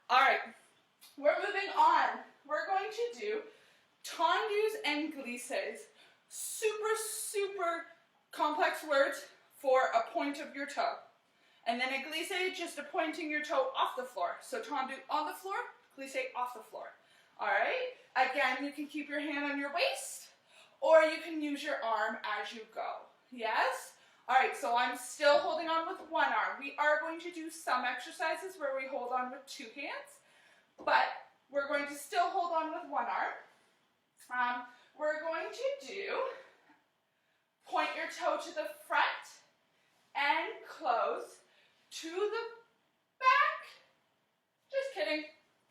All right, we're moving on. We're going to do tendus and glisses. Super, super complex words for a point of your toe. And then a glisse, just a pointing your toe off the floor. So tendu on the floor, glisse off the floor. All right, again, you can keep your hand on your waist, or you can use your arm as you go. Yes? All right, so I'm still holding on with one arm. We are going to do some exercises where we hold on with two hands, but we're going to still hold on with one arm. We're going to do point your toe to the front and close to the back. Just kidding.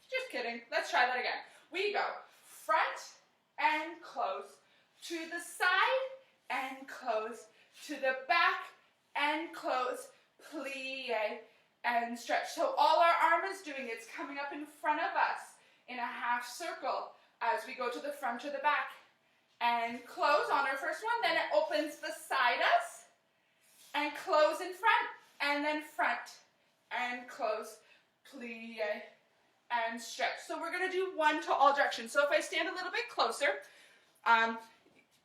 Just kidding. Let's try that again. We go front and close to the side and close to the back and close, plie and stretch. So all our arm is doing, it's coming up in front of us in a half circle as we go to the front or the back and close on our first one. Then it opens beside us and close in front and then front and close, plie and stretch. So we're going to do one to all directions. So if I stand a little bit closer, I'm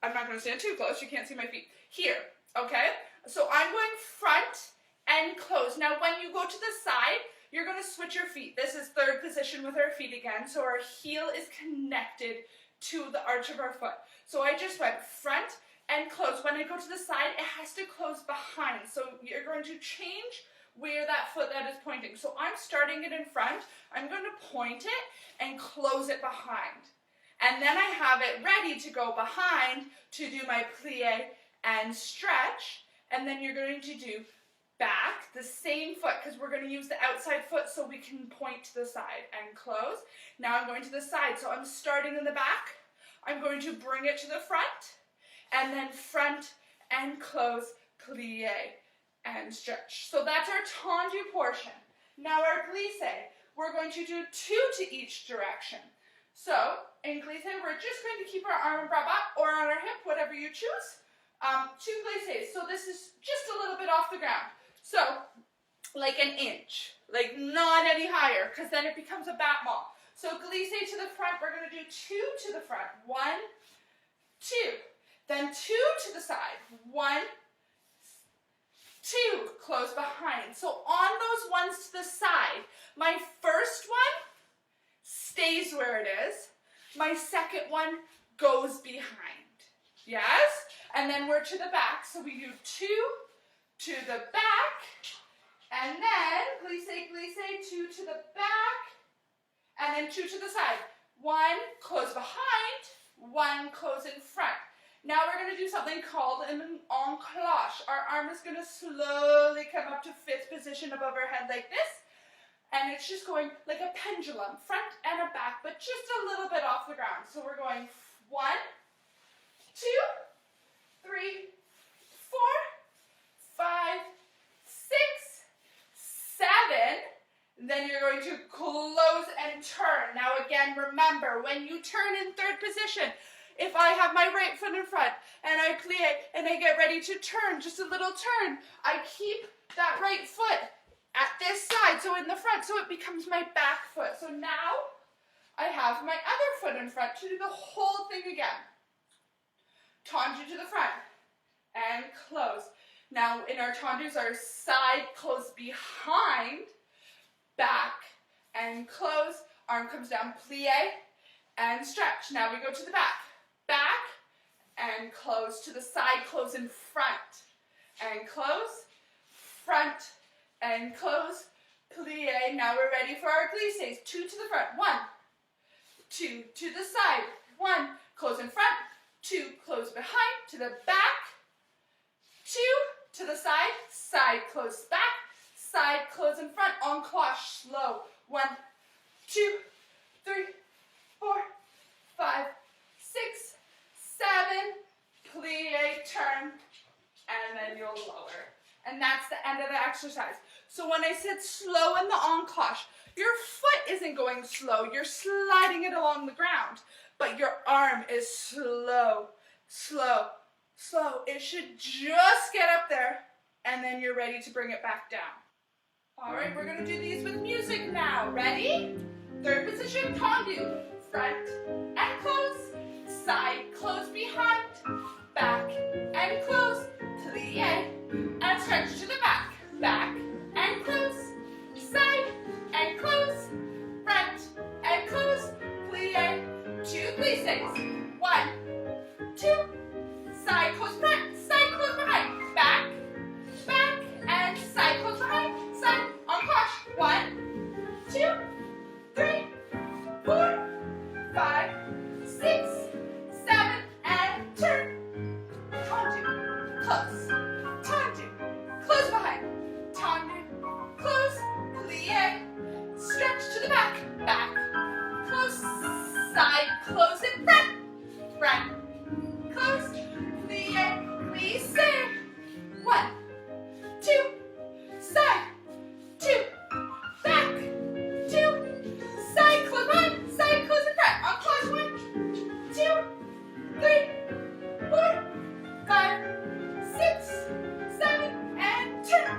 not going to stand too close, you can't see my feet. Here, okay? So I'm going front and close. Now when you go to the side, you're going to switch your feet. This is third position with our feet again. So our heel is connected to the arch of our foot. So I just went front and close. When I go to the side, it has to close behind. So you're going to change where that foot that is pointing. So I'm starting it in front. I'm going to point it and close it behind. And then I have it ready to go behind to do my plie and stretch. And then you're going to do back, the same foot, because we're going to use the outside foot so we can point to the side and close. Now I'm going to the side. So I'm starting in the back. I'm going to bring it to the front. And then front and close, plie and stretch. So that's our tendu portion. Now our glisse, we're going to do two to each direction. So in glisse, we're just going to keep our arm and bra up or on our hip, whatever you choose. Two glisses. So this is just a little bit off the ground. So like an inch, like not any higher, because then it becomes a bat ball. So glisse to the front, we're going to do two to the front. 1, 2. Then two to the side. 1, 2, close behind. So on those ones to the side, my first one stays where it is. My second one goes behind. Yes? And then we're to the back. So we do 2 to the back. And then glisse, glisse, 2 to the back. And then 2 to the side. 1, close behind. 1, close in front. Now we're going to do something called an encloche. Our arm is going to slowly come up to 5th position above our head like this. And it's just going like a pendulum, front and a back, but just a little bit off the ground. So we're going 1, 2, 3, 4, 5, 6, 7. Then you're going to close and turn. Now again, remember, when you turn in 3rd position, if I have my right foot in front and I plie and I get ready to turn, just a little turn, I keep that right foot at this side, so in the front, so it becomes my back foot. So now I have my other foot in front to do the whole thing again. Tendu to the front and close. Now in our tendus, our side close behind, back and close, arm comes down, plie and stretch. Now we go to the back. Back and close to the side, close in front and close, front and close, plie. Now we're ready for our glisses. 2 to the front, 1, 2 to the side, 1, close in front, 2, close behind, to the back, 2 to the side, side close back, side close in front, encloche, slow, 1, 2, 3, 4, 5, 6, 7, plie, turn, and then you'll lower. And that's the end of the exercise. So when I said slow in the encloche, your foot isn't going slow. You're sliding it along the ground. But your arm is slow, slow, slow. It should just get up there, and then you're ready to bring it back down. All right, we're gonna do these with music now. Ready? Third position, tendu. Front and close, side, close behind, back and close, plie, and stretch to the back, back and close, side and close, front and close, plie, 2 glisses, 1, 2, side, close front, side, close behind, back, back, and side, close behind, side, on cloche, 1, 2, 3, 4, 5, 6, 7, and turn. Tendu, close, tendu, close behind, tendu, close, plie, stretch to the back, back, close, side, close in front, front, close, plie, glisse, 1, 2, side, 2, back, 2, side, close behind, side, close in front, on close, 1, 2, 3, 4, 5, 6, 7, and turn.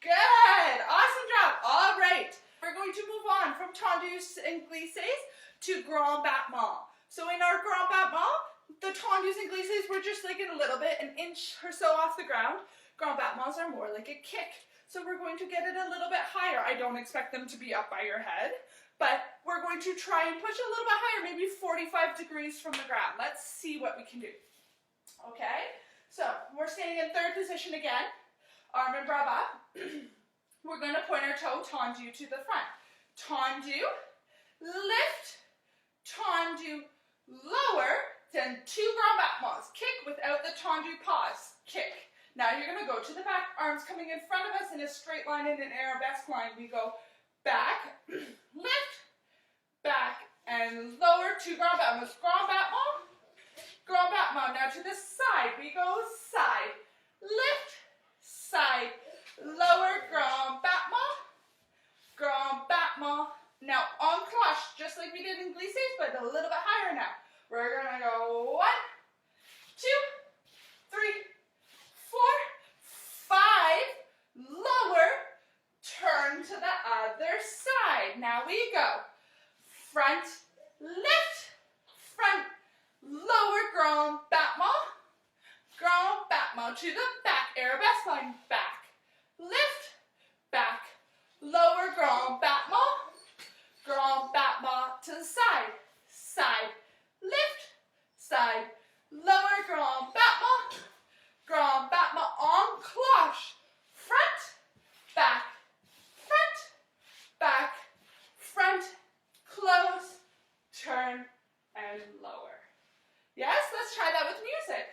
Good, awesome job. All right, we're going to move on from tendus and glisses to grand battement. So in our grand battement, the tendus and glisses were just like in a little bit, an inch or so off the ground. Grand battements are more like a kick. So we're going to get it a little bit higher. I don't expect them to be up by your head, but we're going to try and push a little bit higher, maybe 45 degrees from the ground. Let's see what we can do. Okay, so we're staying in third position again. Arm and bras bas. We're going to point our toe, tendu, to the front. Tendu, lift, tendu, lower, then 2 grand battements. Kick without the tendu pause. Kick. Now you're going to go to the back, arms coming in front of us in a straight line, in an arabesque line. We go back, lift, back, and lower, 2 grand battements. Grand battement, grand battement. Now to the side, we go side, lift, side, lower, grand battement, grand battement. Now en cloche, just like we did in glisses, but a little bit higher now. We're going to go 1, 2, 3, 4, 5, lower, turn to the other side. Now we go front, lift, front, lower, grand battement to the back, arabesque line, back, lift, back, lower, grand battement to the side, side, lift, side, lower, grand battement en cloche, front, back, close, turn, and lower. Yes, let's try that with music.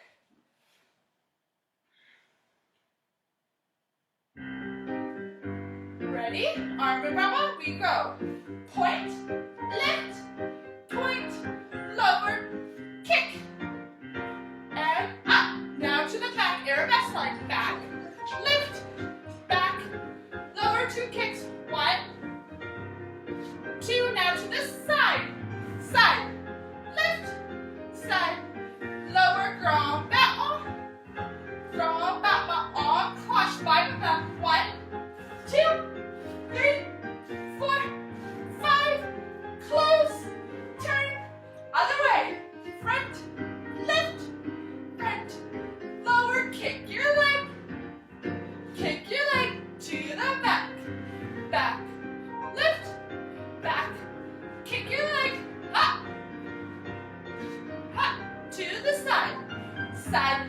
Ready? Arm and bras, we go. Point, lift, point, lower, kick, and up. Now to the back, arabesque line, back, lift, back, lower, 2 kicks, 1, 2, now to the side, side, lift, side, lower, grand battement en cloche, 5 of them, 1, 2, 3, 4, 5, close, turn, other way, front, lift, front, lower, kick your leg to the back, back, lift, back, kick your leg, up, to the side, side,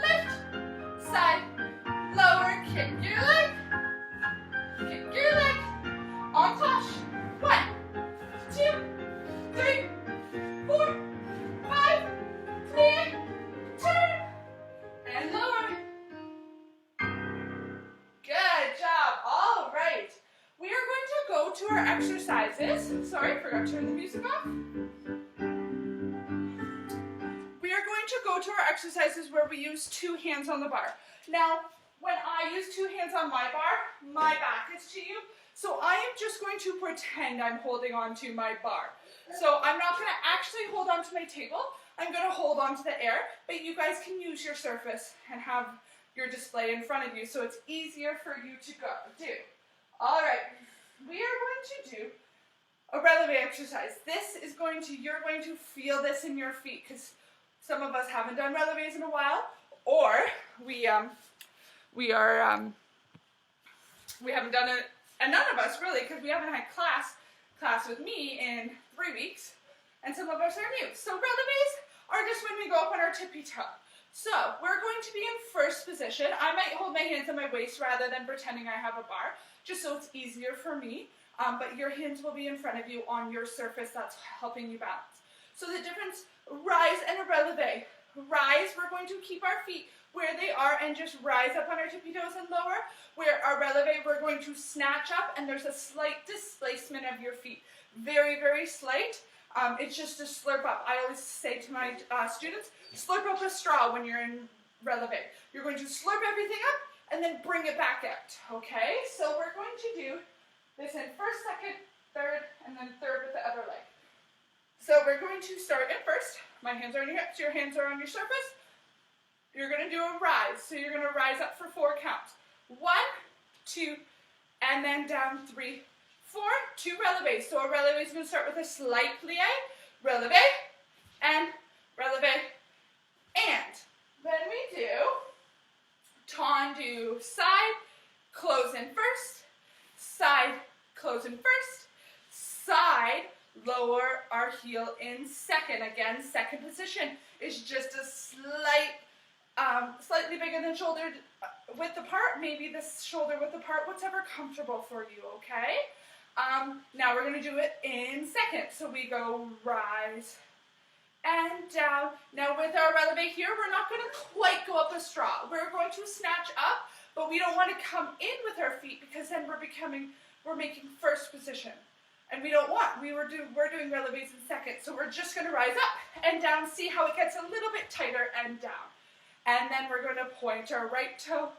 lift, side, lower, kick your leg, en cloche, 1, 2, 3, 4, 5, plie, turn, and lower. Good job. All right. We are going to go to our exercises. Sorry, forgot to turn the music off. We are going to go to our exercises where we use 2 hands on the bar. Now, when I use 2 hands on my bar, my back is to you. So I am just going to pretend I'm holding on to my bar. So I'm not going to actually hold on to my table. I'm going to hold on to the air, but you guys can use your surface and have your display in front of you, so it's easier for you to do. All right, we are going to do a releve exercise. You're going to feel this in your feet, because some of us haven't done releves in a while, or we haven't done it, and none of us really, because we haven't had class with me in 3 weeks, and some of us are new. So releves are just when we go up on our tippy toe. So we're going to be in first position. I might hold my hands on my waist rather than pretending I have a bar, just so it's easier for me. But your hands will be in front of you on your surface that's helping you balance. So the difference, rise and a releve. Rise, we're going to keep our feet where they are and just rise up on our tippy toes and lower. Where our releve, we're going to snatch up, and there's a slight displacement of your feet. Very, very slight. It's just a slurp up. I always say to my students, slurp up a straw when you're in releve. You're going to slurp everything up and then bring it back out, okay? So we're going to do this in first, second, third, and then third with the other leg. So we're going to start at first. My hands are on your hips, your hands are on your surface. You're going to do a rise. So you're going to rise up for 4 counts. 1, 2, and then down 3, 4, 2 releves. So a releve is going to start with a slight plie, releve, and releve, and then we do tendu, side, close in first, side, close in first, side, lower our heel in second. Again, second position is just a slightly bigger than shoulder width apart, maybe the shoulder width apart, whatever comfortable for you, okay? Now we're going to do it in second. So we go rise and down. Now with our releve here, we're not going to quite go up a straw. We're going to snatch up, but we don't want to come in with our feet, because then we're making first position. And we don't want, we're doing releves in second. So we're just going to rise up and down, see how it gets a little bit tighter and down. And then we're going to point our right toe,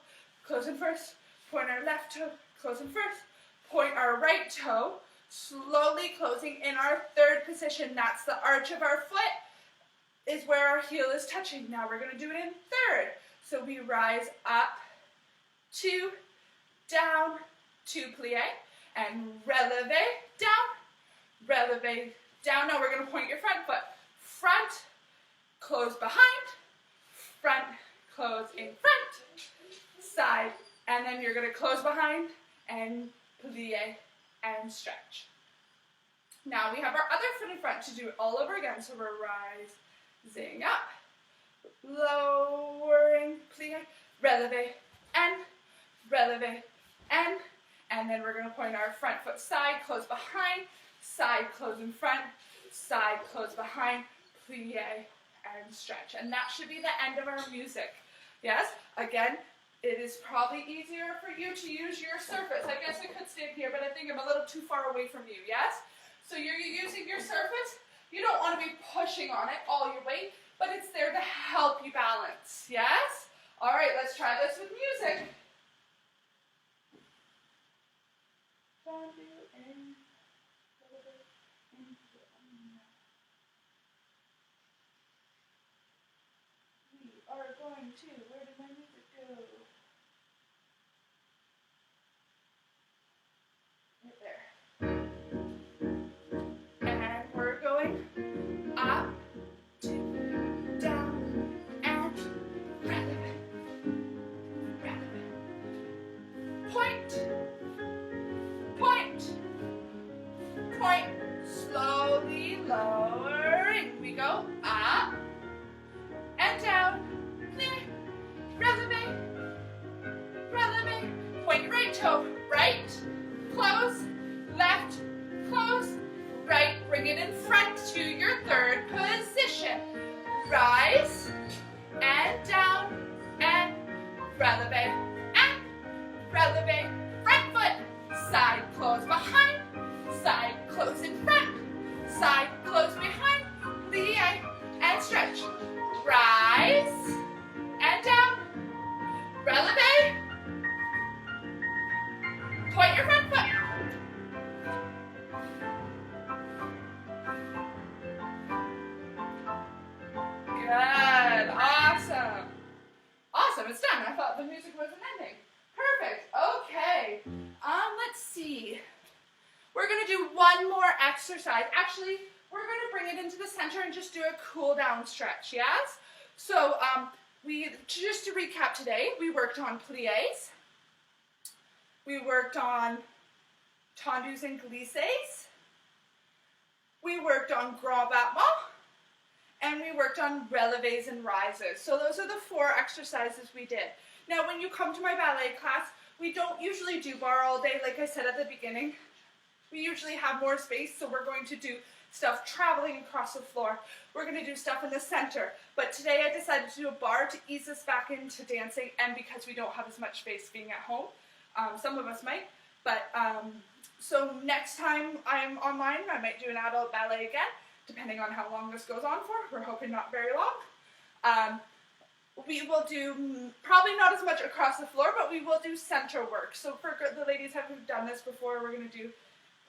close in first, point our left toe, close in first, point our right toe, slowly closing in our third position. That's the arch of our foot, is where our heel is touching. Now we're going to do it in third. So we rise up, 2, down, 2 plie, and releve, down, releve, down. Now we're going to point your front foot. Front, close behind, front, close in front, side, and then you're going to close behind and plie and stretch. Now we have our other foot in front to do it all over again. So we're rising up, lowering, plie, releve, and then we're going to point our front foot side, close behind, side, close in front, side, close behind, plie, and stretch. And that should be the end of our music. Yes? Again, it is probably easier for you to use your surface. I guess I could stand here, but I think I'm a little too far away from you. Yes? So you're using your surface. You don't want to be pushing on it all your weight, but it's there to help you balance. Yes? All right, let's try this with music. We are going to, where did my music go? Right there. And we're going up, 2, down, and releve. Point, point, point, slowly lowering. We go up and down, releve, releve. Point your right toe, right, close, left, close, right. Bring it in front to your third position. Rise and down and releve and releve. Front foot, side, close behind, side, close in front, side, close behind, plie, and stretch. Rise and down, releve, point your front foot. Good, awesome. Awesome, it's done. I thought the one more exercise. Actually, we're going to bring it into the center and just do a cool down stretch, yes? So just to recap today, we worked on pliés, we worked on tendus and glissés, we worked on grand battements, and we worked on relevés and rises. So those are the 4 exercises we did. Now when you come to my ballet class, we don't usually do bar all day, like I said at the beginning. We usually have more space, so we're going to do stuff traveling across the floor. We're going to do stuff in the center. But today I decided to do a bar to ease us back into dancing, and because we don't have as much space being at home. Some of us might. But so next time I'm online, I might do an adult ballet again, depending on how long this goes on for. We're hoping not very long. We will do probably not as much across the floor, but we will do center work. So for the ladies who've done this before, we're going to do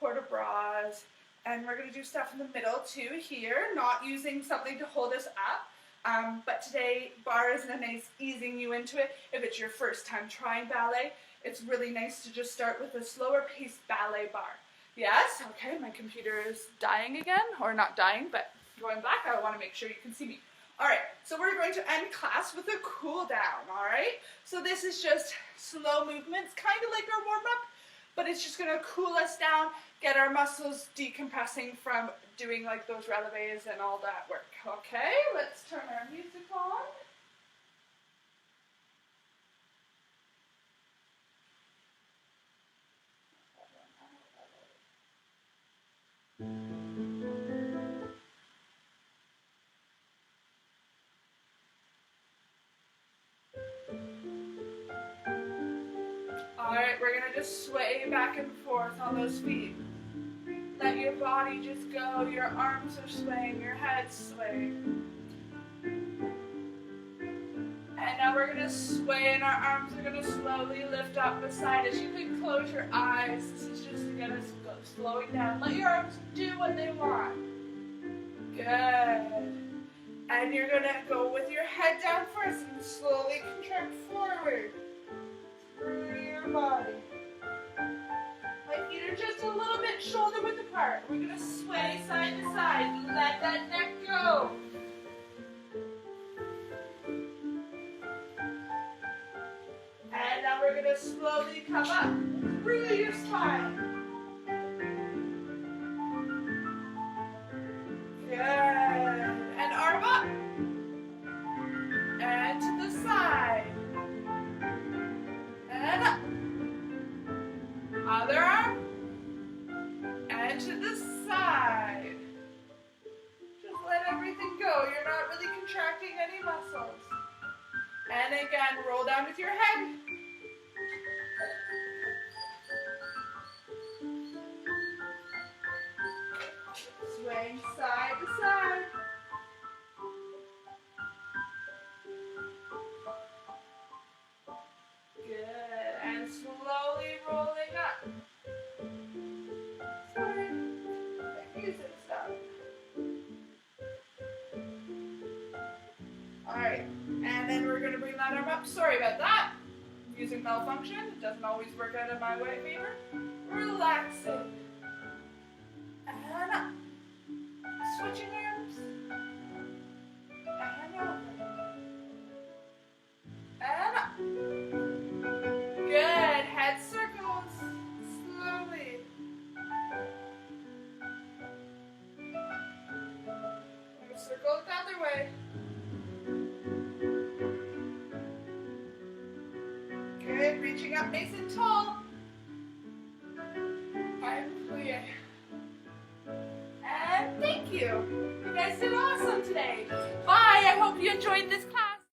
port de bras, and we're going to do stuff in the middle too here, not using something to hold us up. But today, bar is a nice easing you into it. If it's your first time trying ballet, it's really nice to just start with a slower paced ballet bar. Yes? Okay, my computer is dying again, or not dying, but going black. I want to make sure you can see me. Alright, so we're going to end class with a cool down, alright? So this is just slow movements, kind of like our warm-up, but it's just going to cool us down, get our muscles decompressing from doing like those relevés and all that work. Okay, let's turn our music on. Alright, we're going to just sway back and forth on those feet. Let your body just go, your arms are swaying, your head's swaying. And now we're going to sway and our arms are going to slowly lift up beside us. You can close your eyes. This is just to get us slowing down. Let your arms do what they want. Good. And you're going to go with your head down first and slowly contract forward through your body. My feet are just a little bit shoulder width apart. We're going to sway side to side. Let that neck go. And now we're going to slowly come up through your spine. Good. And arm up. And to the side. And up. Other arm. And to the side. Just let everything go. You're not really contracting any muscles. And again, roll down with your head. Swaying side to side. Good. And slowly rolling up. Sorry. My music stopped. Alright. And then we're going to bring that arm up. Sorry about that. Music malfunction. It doesn't always work out in my favor. Relaxing. And up. Switching arms. And over. And up. Good. Head circles. Slowly. And circle the other way. Good. Reaching up nice and tall. I'm clear. And thank you. You guys did awesome today. Bye. I hope you enjoyed this class.